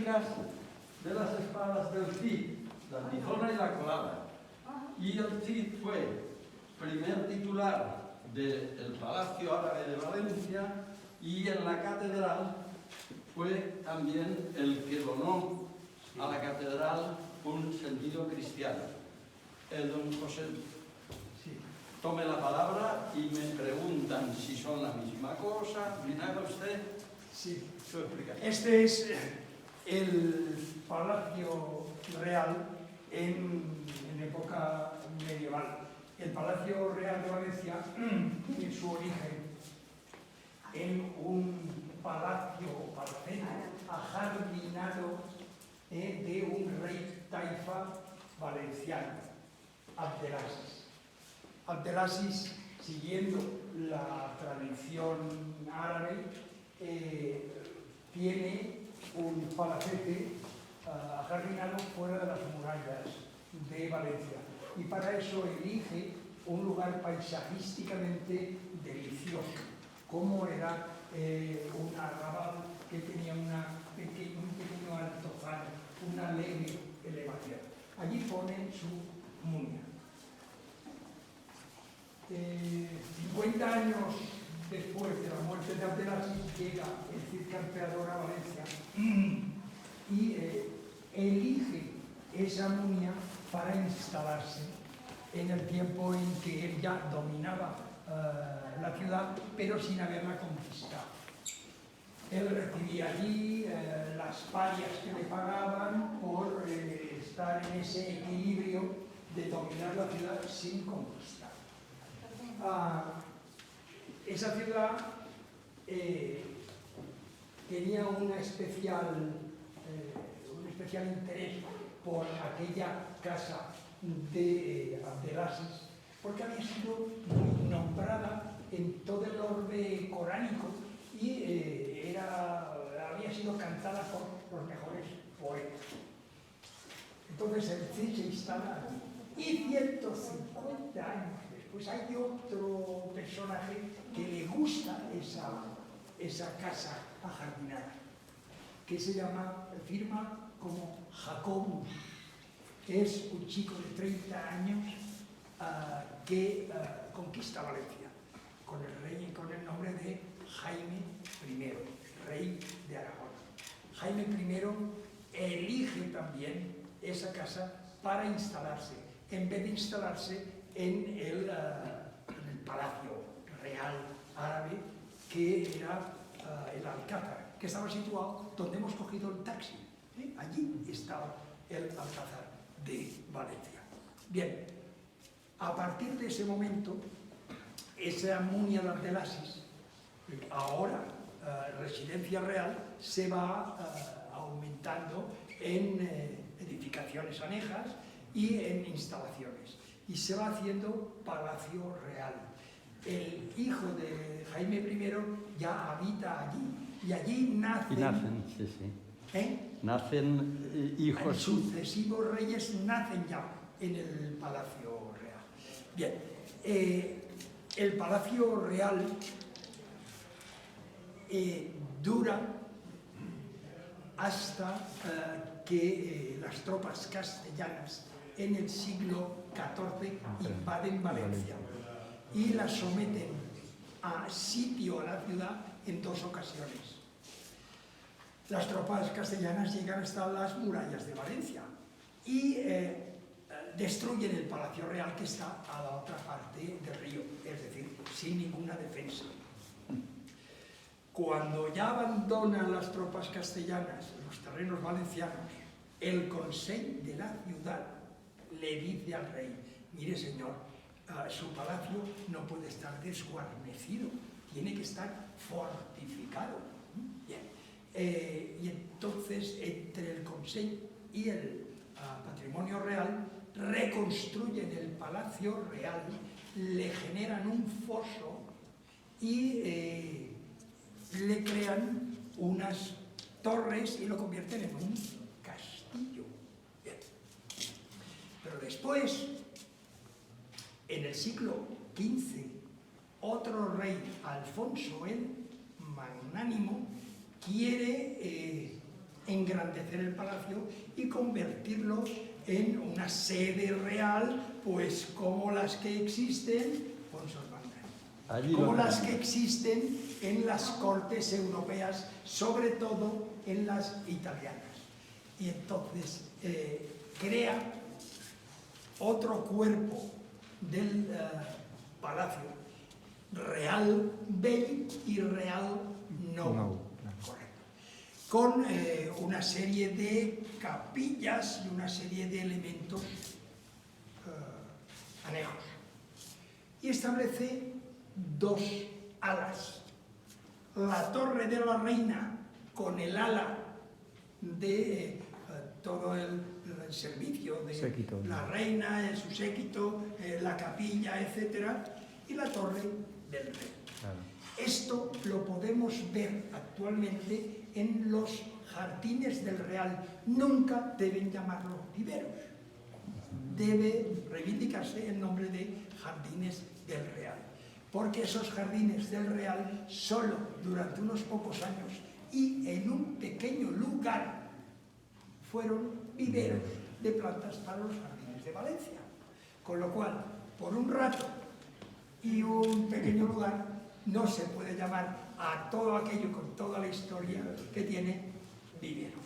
réplicas de las espadas del Cid, la tizona y la colada. Y el Cid fue primer titular del Palacio Árabe de Valencia y en la catedral fue también el que donó a la catedral un sentido cristiano. Don José tome la palabra y me preguntan si son la misma cosa. ¿Vinagre usted? Sí. Su explicación. Este es el Palacio Real en época medieval. El Palacio Real de Valencia tiene su origen en un palacio ajardinado de un rey taifa valenciano, Abdelaziz. Abdelaziz, siguiendo la tradición árabe, tiene un palacete ajardinado fuera de las murallas de Valencia y para eso elige un lugar paisajísticamente delicioso, como era un arrabal que tenía un pequeño altozano, una alegre elevación. Allí pone su muña. 50 años después de la muerte de Abdelaziz llega el Cid Campeador a Valencia y elige esa muña para instalarse en el tiempo en que él ya dominaba la ciudad, pero sin haberla conquistado. Él recibía allí las parias que le pagaban por estar en ese equilibrio de dominar la ciudad sin conquistar. Esa ciudad tenía un especial interés por aquella casa de Abdelaziz, porque había sido muy nombrada en todo el orbe coránico y había sido cantada por los mejores poetas. Entonces el Cid se instala allí. Y 150 años después hay otro personaje que le gusta esa casa ajardinada, que firma como Jacobus. Es un chico de 30 años que conquista Valencia con el nombre de Jaime I, rey de Aragón. Jaime I elige también esa casa para instalarse, en vez de instalarse en el Palacio Real Árabe, que era el Alcázar, que estaba situado donde hemos cogido el taxi. Allí estaba el Alcázar de Valencia. Bien, a partir de ese momento, esa muña de Abdelaziz, ahora residencia real, se va aumentando en edificaciones anejas y en instalaciones, y se va haciendo Palacio Real. El hijo de Jaime I ya habita allí, y allí nacen, nacen hijos. Sucesivos reyes nacen ya en el Palacio Real. Bien, el Palacio Real dura hasta que las tropas castellanas en el siglo XIV invaden Valencia y la someten a sitio a la ciudad en 2 ocasiones. Las tropas castellanas llegan hasta las murallas de Valencia y destruyen el Palacio Real, que está a la otra parte del río, es decir, sin ninguna defensa. Cuando ya abandonan las tropas castellanas los terrenos valencianos, el Consell de la ciudad le dice al rey: mire, señor, su palacio no puede estar desguarnecido, tiene que estar fortificado. Bien. Y entonces, entre el Consell y el Patrimonio Real, reconstruyen el Palacio Real, le generan un foso y le crean unas torres y lo convierten en un castillo. Bien. Pero después, en el siglo XV, otro rey, Alfonso el Magnánimo, quiere engrandar engrandecer el palacio y convertirlo en una sede real, pues como las que existen, como las que existen en las cortes europeas, sobre todo en las italianas. Y entonces crea otro cuerpo del palacio, real bell y real no, correcto, con una serie de capillas y una serie de elementos anejos. Y establece dos alas. La torre de la reina, con el ala de todo el servicio de séquito, la reina, su séquito, la capilla, etc. Y la torre del rey. Claro. Esto lo podemos ver actualmente en los jardines del Real. Nunca deben llamarlos viveros. Debe reivindicarse el nombre de jardines del Real. Porque esos jardines del Real, solo durante unos pocos años y en un pequeño lugar, fueron viveros de plantas para los jardines de Valencia. Con lo cual, por un rato y un pequeño lugar, no se puede llamar a todo aquello con toda la historia que tiene viveros.